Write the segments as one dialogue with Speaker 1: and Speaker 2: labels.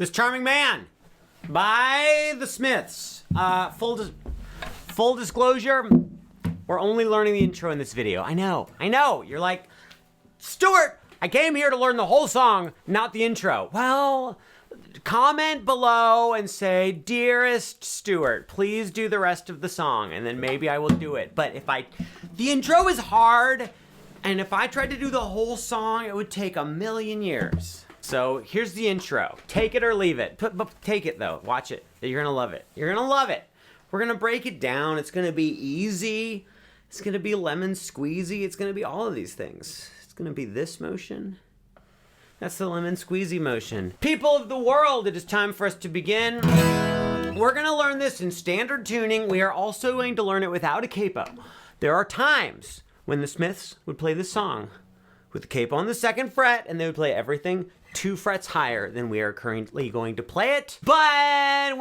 Speaker 1: This Charming Man by the Smiths. Full disclosure, we're only learning the intro in this video. I know. You're like, Stuart, I came here to learn the whole song, not the intro. Well, comment below and say, dearest Stuart, please do the rest of the song, and then maybe I will do it. But the intro is hard, and if I tried to do the whole song, it would take a million years. So here's the intro. Take it or leave it. Take it though. Watch it. You're gonna love it. You're gonna love it. We're gonna break it down. It's gonna be easy. It's gonna be lemon squeezy. It's gonna be all of these things. It's gonna be this motion. That's the lemon squeezy motion. People of the world, it is time for us to begin. We're gonna learn this in standard tuning. We are also going to learn it without a capo. There are times when the Smiths would play this song with the capo on the 2nd fret, and they would play everything 2 frets higher than we are currently going to play it. But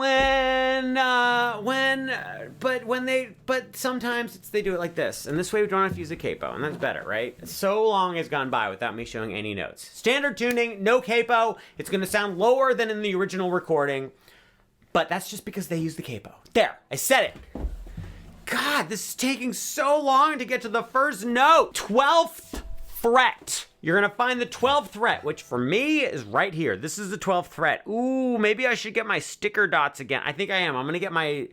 Speaker 1: sometimes they do it like this, and this way we don't have to use a capo, and that's better, right? So long has gone by without me showing any notes. Standard tuning, no capo. It's gonna sound lower than in the original recording, but that's just because they use the capo. There, I said it. God, this is taking so long to get to the first note. 12th fret. You're gonna find the 12th fret, which for me is right here. This is the 12th fret. Ooh, maybe I should get my sticker dots again. I think I am. I'm gonna get I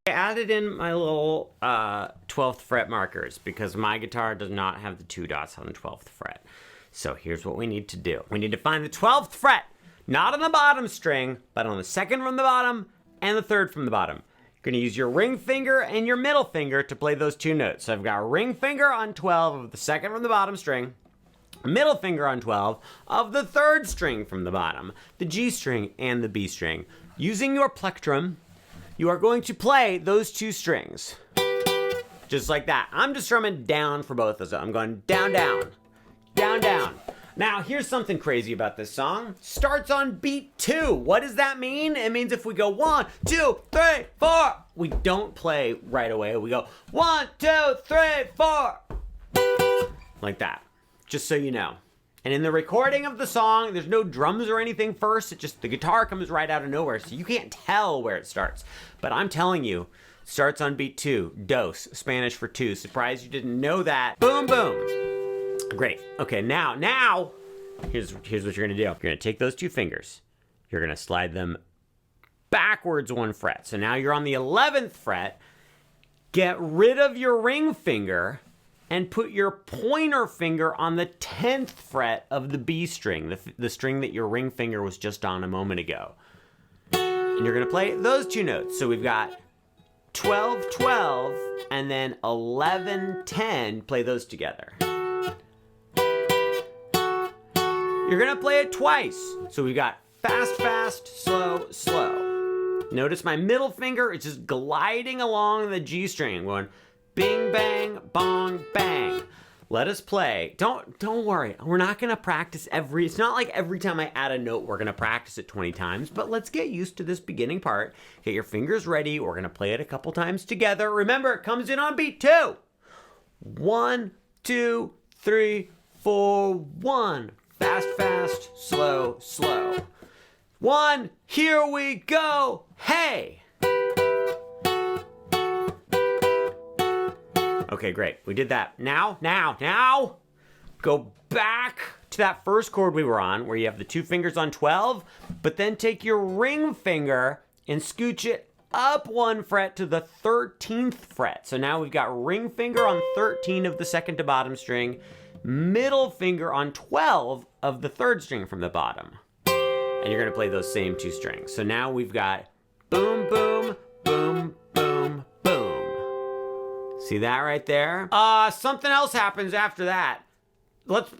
Speaker 1: added in my little 12th fret markers because my guitar does not have the 2 dots on the 12th fret. So here's what we need to do. We need to find the 12th fret, not on the bottom string, but on the 2nd from the bottom and the 3rd from the bottom. You're gonna use your ring finger and your middle finger to play those 2 notes. So I've got ring finger on 12 of the 2nd from the bottom string, middle finger on 12 of the 3rd string from the bottom, the G string and the B string. Using your plectrum, you are going to play those 2 strings. Just like that. I'm just strumming down for both of them. I'm going down, down, down, down. Now, here's something crazy about this song. Starts on beat 2. What does that mean? It means if we go 1, 2, 3, 4, we don't play right away. We go 1, 2, 3, 4. Like that. Just so you know. And in the recording of the song, there's no drums or anything first. It just, the guitar comes right out of nowhere, so you can't tell where it starts. But I'm telling you, starts on beat 2, dos, Spanish for 2. Surprised you didn't know that. Boom, boom. Great. Okay, now, here's what you're gonna do. You're gonna take those 2 fingers. You're gonna slide them backwards 1 fret. So now you're on the 11th fret. Get rid of your ring finger and put your pointer finger on the 10th fret of the B string, the string that your ring finger was just on a moment ago. And you're gonna play those 2 notes. So we've got 12, 12, and then 11, 10, play those together. You're gonna play it twice. So we've got fast, fast, slow, slow. Notice my middle finger is just gliding along the G string, going bing, bang, bong, bang. Let us play. Don't worry. We're not gonna practice it's not like every time I add a note, we're gonna practice it 20 times, but let's get used to this beginning part. Get your fingers ready. We're gonna play it a couple times together. Remember, it comes in on beat 2. 1, 2, 3, 4, 1. Fast, fast, slow, slow. 1, here we go, hey! Okay, great, we did that. Now, go back to that first chord we were on, where you have the 2 fingers on 12, but then take your ring finger and scooch it up 1 fret to the 13th fret. So now we've got ring finger on 13 of the 2nd to bottom string, middle finger on 12 of the 3rd string from the bottom. And you're gonna play those same 2 strings. So now we've got boom, boom, boom, boom, boom. See that right there? Something else happens after that.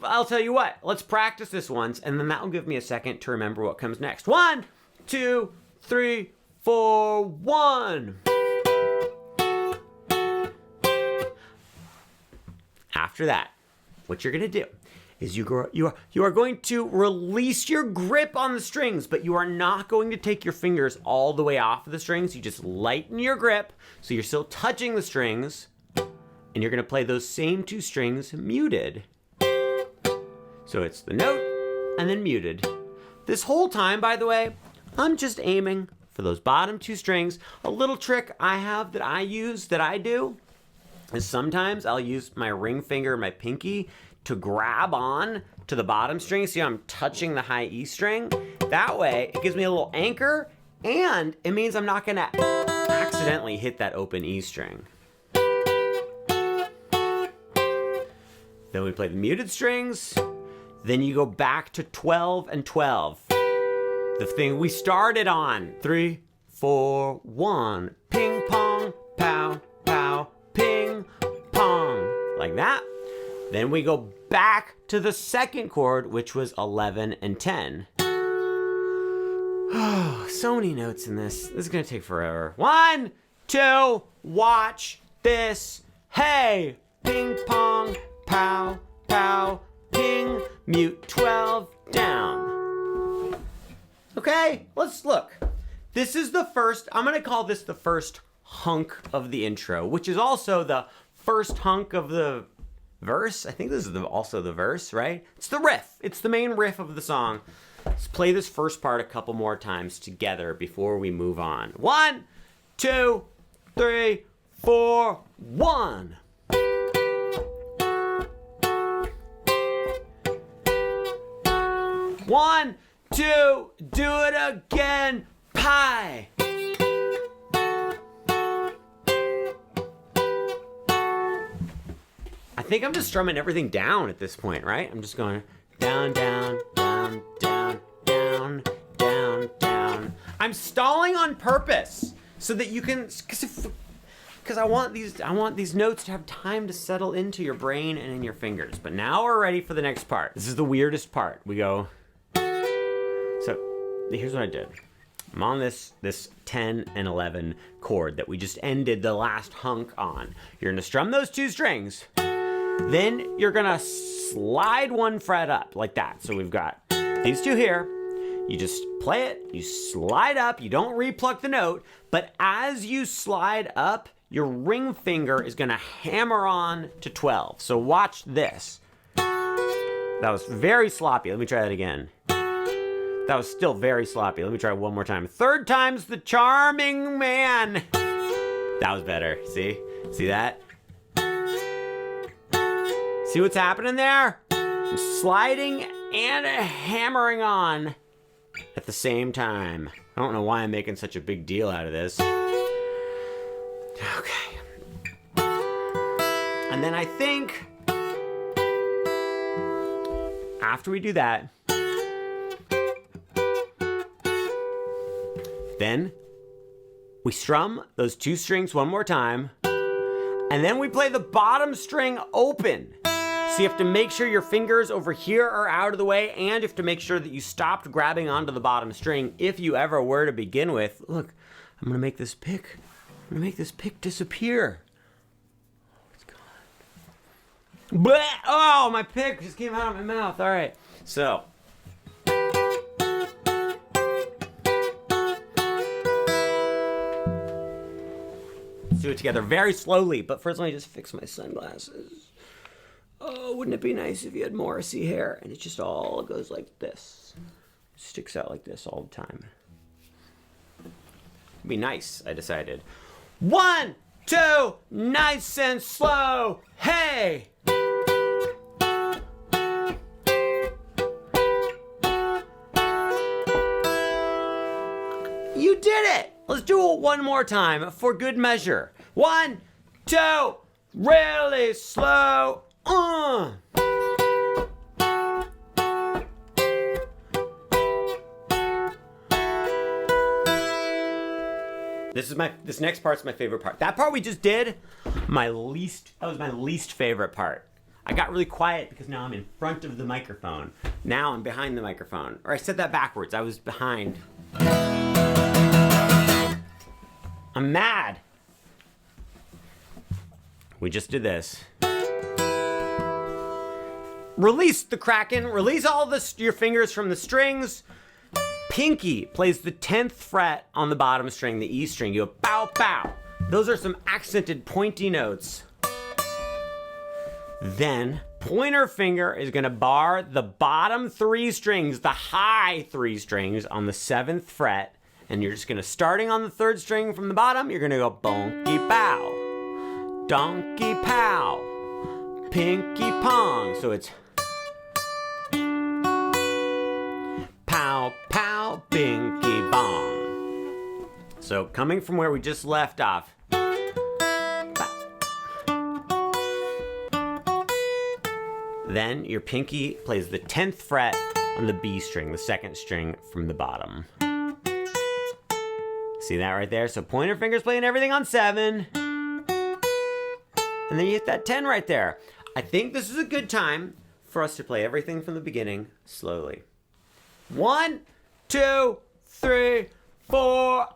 Speaker 1: I'll tell you what, let's practice this once, and then that will give me a second to remember what comes next. 1, 2, 3, 4, 1. After that, what you're gonna do is you are going to release your grip on the strings, but you are not going to take your fingers all the way off of the strings. You just lighten your grip, so you're still touching the strings, and you're gonna play those same 2 strings muted. So it's the note and then muted. This whole time, by the way, I'm just aiming for those bottom 2 strings. A little trick I have that I do, is sometimes I'll use my ring finger, my pinky, to grab on to the bottom string. See how I'm touching the high E string? That way, it gives me a little anchor, and it means I'm not gonna accidentally hit that open E string. Then we play the muted strings. Then you go back to 12 and 12. The thing we started on. 3, 4, 1. Ping, pong, pow, pow, ping, pong. Like that. Then we go back to the second chord, which was 11 and 10. Oh, so many notes in this. This is gonna take forever. 1, 2, watch this. Hey, ping, pong, pow, pow, ping, mute 12, down. Okay, let's look. This is the first, I'm gonna call this the first hunk of the intro, which is also the first hunk of the verse. I think this is also the verse, right? It's the riff. It's the main riff of the song. Let's play this first part a couple more times together before we move on. 1, 2, 3, 4, 1. One, two, do it again, pie. I think I'm just strumming everything down at this point, right? I'm just going down, down, down, down, down, down, down. I'm stalling on purpose so that you can, because I want these notes to have time to settle into your brain and in your fingers. But now we're ready for the next part. This is the weirdest part. We go. So here's what I did. I'm on this 10 and 11 chord that we just ended the last hunk on. You're gonna strum those 2 strings. Then you're gonna slide 1 fret up like that. So we've got these 2 here. You just play it, you slide up, you don't re-pluck the note, but as you slide up, your ring finger is gonna hammer on to 12. So watch this. That was very sloppy. Let me try that again. That was still very sloppy. Let me try one more time. 3rd time's the charming man. That was better. See? See that? See what's happening there? I'm sliding and hammering on at the same time. I don't know why I'm making such a big deal out of this. Okay. And then I think after we do that, then we strum those 2 strings 1 more time, and then we play the bottom string open. So you have to make sure your fingers over here are out of the way, and you have to make sure that you stopped grabbing onto the bottom string if you ever were to begin with. Look, I'm gonna make this pick. I'm gonna make this pick disappear. Oh, it's gone. Blech! Oh, my pick just came out of my mouth. All right, so. Do it together very slowly, but first let me just fix my sunglasses. Oh, wouldn't it be nice if you had Morrissey hair and it just all goes like this? It sticks out like this all the time. It'd be nice, I decided. 1, 2, nice and slow, hey! You did it! Let's do it one more time for good measure. 1, 2, really slow. This next part's my favorite part. That part we just did, that was my least favorite part. I got really quiet because now I'm in front of the microphone. Now I'm behind the microphone. Or I said that backwards. I was behind. I'm mad. We just did this. Release the Kraken. Release all your fingers from the strings. Pinky plays the 10th fret on the bottom string, the E string. You go pow, pow. Those are some accented pointy notes. Then pointer finger is gonna bar the bottom 3 strings, the high 3 strings on the 7th fret. And you're just gonna, starting on the third string from the bottom, you're gonna go bonky pow, donkey pow, pinky pong. So it's pow, pow, pinky bong. So coming from where we just left off. Then your pinky plays the 10th fret on the B string, the second string from the bottom. See that right there? So pointer finger's playing everything on 7. And then you hit that 10 right there. I think this is a good time for us to play everything from the beginning slowly. 1, 2, 3, 4,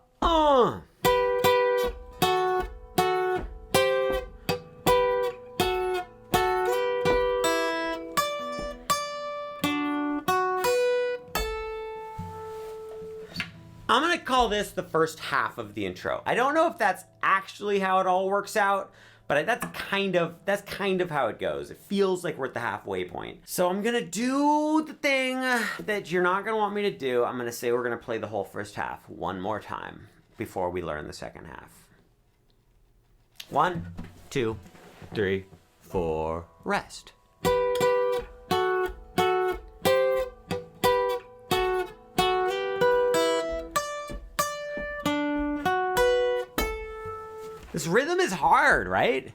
Speaker 1: I'm gonna call this the first half of the intro. I don't know if that's actually how it all works out, but that's kind of how it goes. It feels like we're at the halfway point. So I'm gonna do the thing that you're not gonna want me to do. I'm gonna say we're gonna play the whole first half one more time before we learn the second half. 1, 2, 3, 4, rest. This rhythm is hard, right?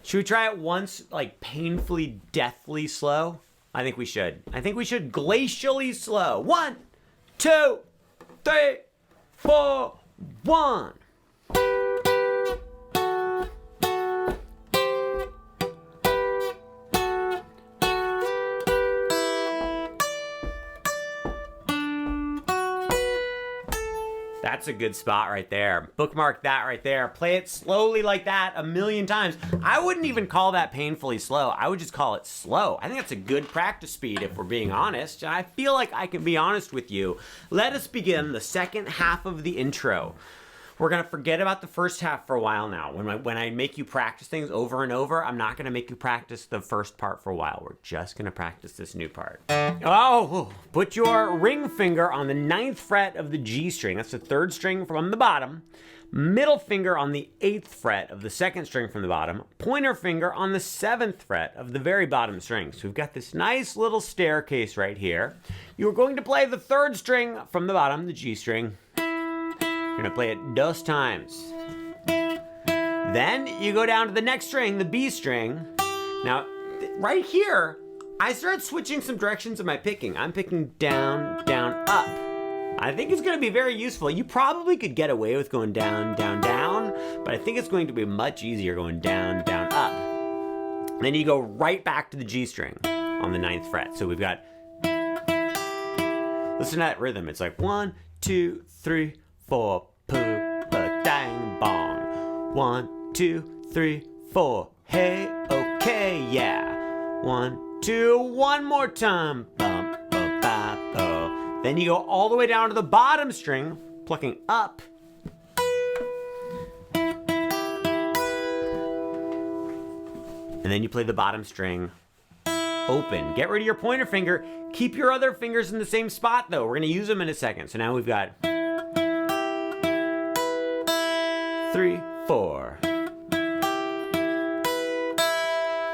Speaker 1: Should we try it once, like painfully, deathly slow? I think we should. I think we should glacially slow. 1, 2, 3, 4, 1. That's a good spot right there. Bookmark that right there. Play it slowly like that a million times. I wouldn't even call that painfully slow. I would just call it slow. I think that's a good practice speed if we're being honest. And I feel like I can be honest with you. Let us begin the second half of the intro. We're gonna forget about the first half for a while now. When I make you practice things over and over, I'm not gonna make you practice the first part for a while. We're just gonna practice this new part. Oh, put your ring finger on the 9th fret of the G string. That's the 3rd string from the bottom. Middle finger on the 8th fret of the 2nd string from the bottom. Pointer finger on the 7th fret of the very bottom string. So we've got this nice little staircase right here. You're going to play the 3rd string from the bottom, the G string. You're gonna play it dos times. Then you go down to the next string, the B string. Now, right here, I start switching some directions of my picking. I'm picking down, down, up. I think it's gonna be very useful. You probably could get away with going down, down, down, but I think it's going to be much easier going down, down, up. Then you go right back to the G string on the 9th fret. So we've got, listen to that rhythm. It's like 1, 2, 3, 4, poo, ba, dang, bong. 1, 2, 3, 4, hey, okay, yeah. 1, 2, one more time. Bum, ba, ba, bo. Then you go all the way down to the bottom string, plucking up. And then you play the bottom string open. Get rid of your pointer finger. Keep your other fingers in the same spot though. We're gonna use them in a second. So now we've got 3, 4.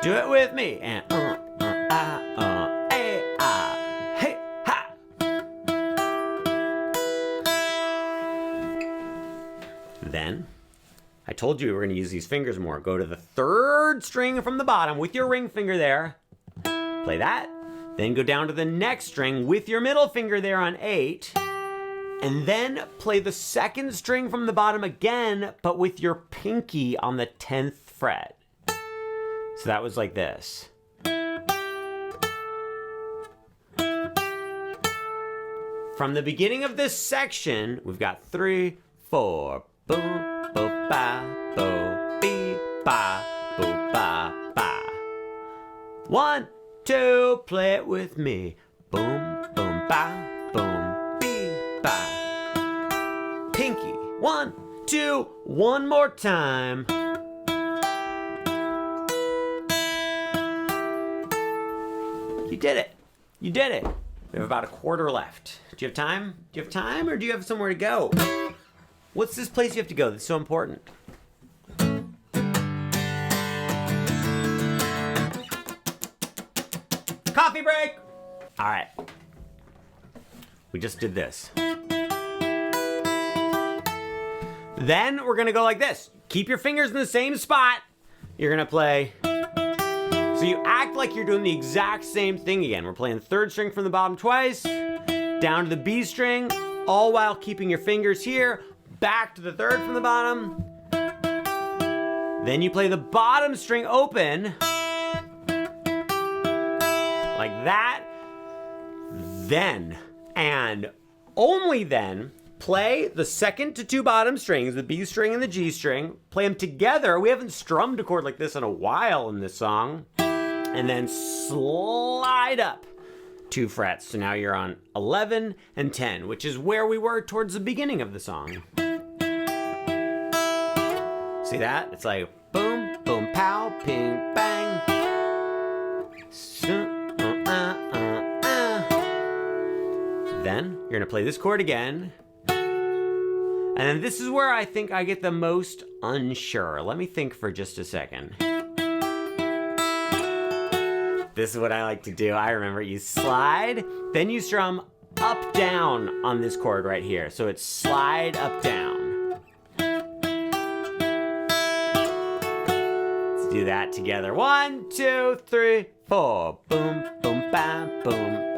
Speaker 1: Do it with me. And hey, ha. Then, I told you we were going to use these fingers more. Go to the 3rd string from the bottom with your ring finger there. Play that. Then go down to the next string with your middle finger there on 8. And then play the 2nd string from the bottom again, but with your pinky on the 10th fret. So that was like this. From the beginning of this section, we've got 3, 4, boom, bo, ba, bo, be, ba, bo, ba, ba. 1, 2, play it with me. Boom, boom, ba, boom, be, ba. Pinky. 1, 2, one more time. You did it. You did it. We have about a quarter left. Do you have time? Do you have time or do you have somewhere to go? What's this place you have to go that's so important? Coffee break! All right. We just did this. Then we're gonna go like this. Keep your fingers in the same spot. You're gonna play. So you act like you're doing the exact same thing again. We're playing third string from the bottom twice, down to the B string, all while keeping your fingers here, back to the third from the bottom. Then you play the bottom string open, like that. Then, and only then, play the second to two bottom strings, the B string and the G string, play them together. We haven't strummed a chord like this in a while in this song. And then slide up 2 frets. So now you're on 11 and 10, which is where we were towards the beginning of the song. See that? It's like boom, boom, pow, ping, bang. Then you're gonna play this chord again. And then this is where I think I get the most unsure. Let me think for just a second. This is what I like to do. I remember you slide, then you strum up, down on this chord right here. So it's slide, up, down. Let's do that together. 1, 2, 3, 4. Boom, boom, bam, boom.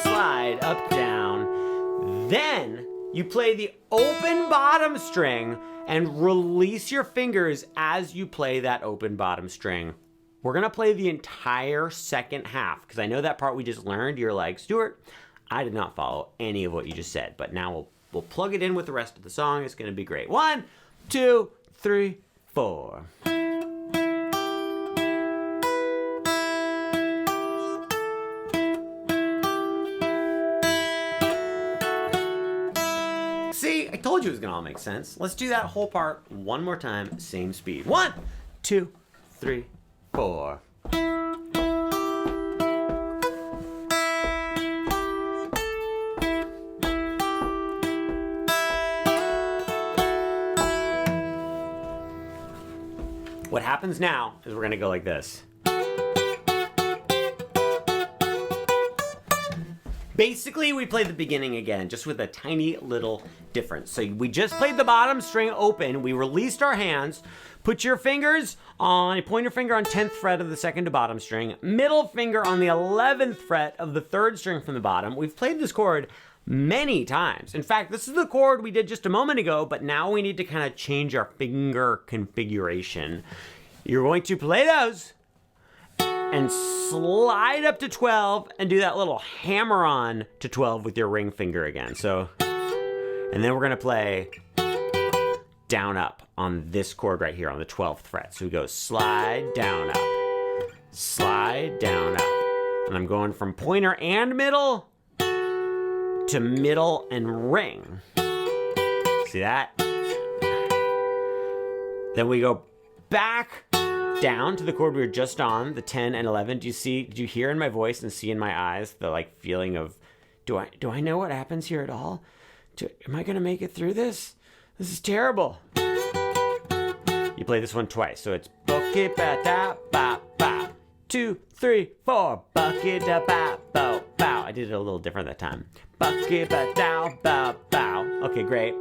Speaker 1: Slide, up, down. Then you play the open bottom string and release your fingers as you play that open bottom string. We're gonna play the entire second half, because I know that part we just learned, you're like, Stuart, I did not follow any of what you just said, but now we'll plug it in with the rest of the song. It's gonna be great. 1, 2, 3, 4. See, I told you it was gonna all make sense. Let's do that whole part one more time, same speed. 1, 2, 3, 4. What happens now is we're gonna go like this. Basically, we play the beginning again, just with a tiny little difference. So we just played the bottom string open, we released our hands, put your fingers on, pointer finger on 10th fret of the second to bottom string, middle finger on the 11th fret of the third string from the bottom. We've played this chord many times. In fact, this is the chord we did just a moment ago, but now we need to kind of change our finger configuration. You're going to play those and slide up to 12 and do that little hammer on to 12 with your ring finger again. So, and then we're gonna play down up on this chord right here on the 12th fret. So we go slide down up, slide down up. And I'm going from pointer and middle to middle and ring. See that? Then we go back down to the chord we were just on, the 10 and 11. Do you hear in my voice and see in my eyes the like feeling of, do I know what happens here at all? Am I gonna make it through this? This is terrible. You play this one twice, so it's bucket ba da ba ba. 2, 3, 4. Bucket da ba bow bow. I did it a little different that time. Bucket ba da ba bow. Okay, great.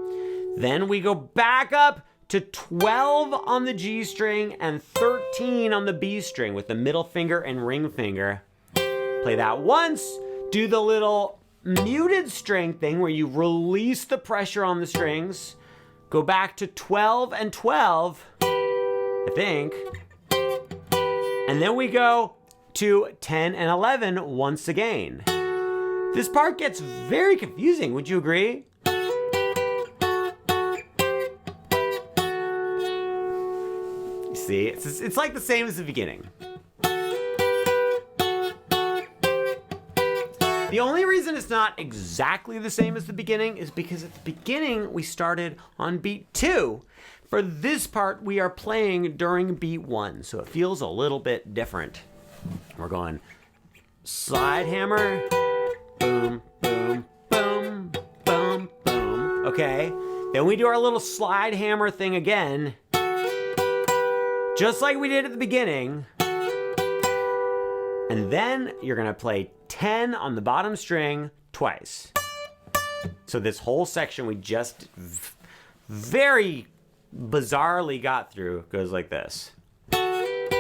Speaker 1: Then we go back up to 12 on the G string and 13 on the B string with the middle finger and ring finger. Play that once. Do the little muted string thing where you release the pressure on the strings. Go back to 12 and 12, I think. And then we go to 10 and 11 once again. This part gets very confusing, would you agree? See, it's like the same as the beginning. The only reason it's not exactly the same as the beginning is because at the beginning we started on beat 2. For this part, we are playing during beat 1, so it feels a little bit different. We're going slide hammer, boom, boom, boom, boom, boom. Okay, Then we do our little slide hammer thing again, just like we did at the beginning. And then you're gonna play 10 on the bottom string twice. So this whole section we just very bizarrely got through goes like this. I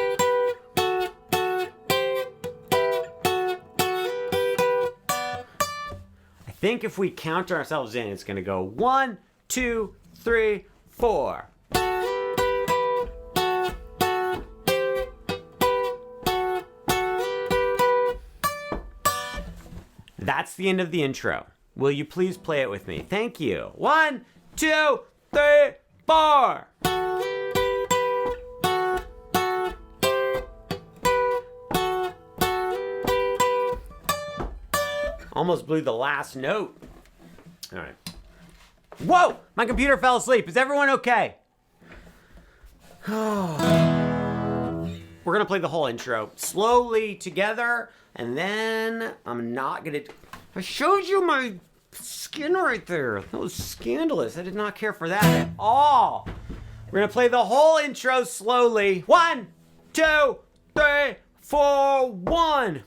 Speaker 1: think if we count ourselves in, it's gonna go 1, 2, 3, 4. That's the end of the intro. Will you please play it with me? Thank you. 1, 2, 3, 4. Almost blew the last note. All right. Whoa! My computer fell asleep. Is everyone okay? We're gonna play the whole intro slowly together, and then I'm not gonna. I showed you my skin right there. That was scandalous. I did not care for that at all. We're gonna play the whole intro slowly. 1, 2, 3, 4, 1.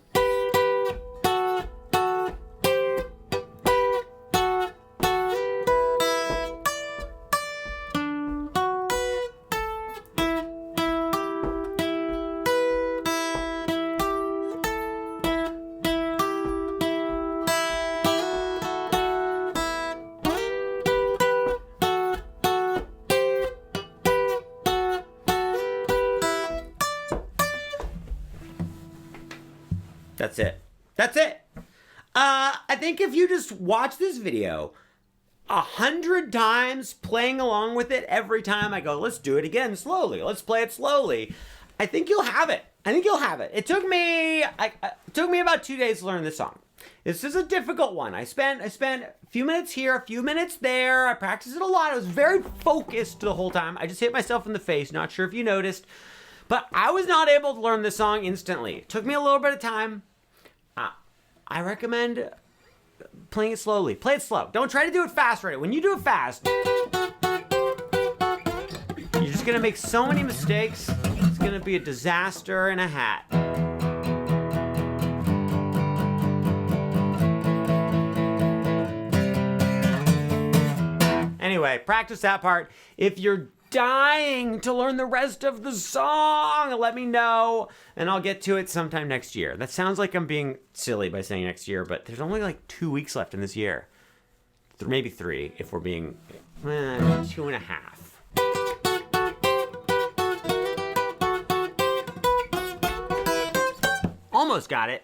Speaker 1: That's it. That's it. I think if you just watch this video 100 times, playing along with it every time I go, let's do it again slowly. Let's play it slowly. I think you'll have it. I think you'll have it. It took me about 2 days to learn this song. This is a difficult one. I spent a few minutes here, a few minutes there. I practiced it a lot. I was very focused the whole time. I just hit myself in the face. Not sure if you noticed, but I was not able to learn this song instantly. It took me a little bit of time. I recommend playing it slowly. Play it slow. Don't try to do it fast right. When you do it fast, you're just gonna make so many mistakes. It's gonna be a disaster in a hat. Anyway, practice that part. If you're dying to learn the rest of the song, let me know and I'll get to it sometime next year. That sounds like I'm being silly by saying next year, but there's only like 2 weeks left in this year. Maybe 3 if we're being 2.5. Almost got it.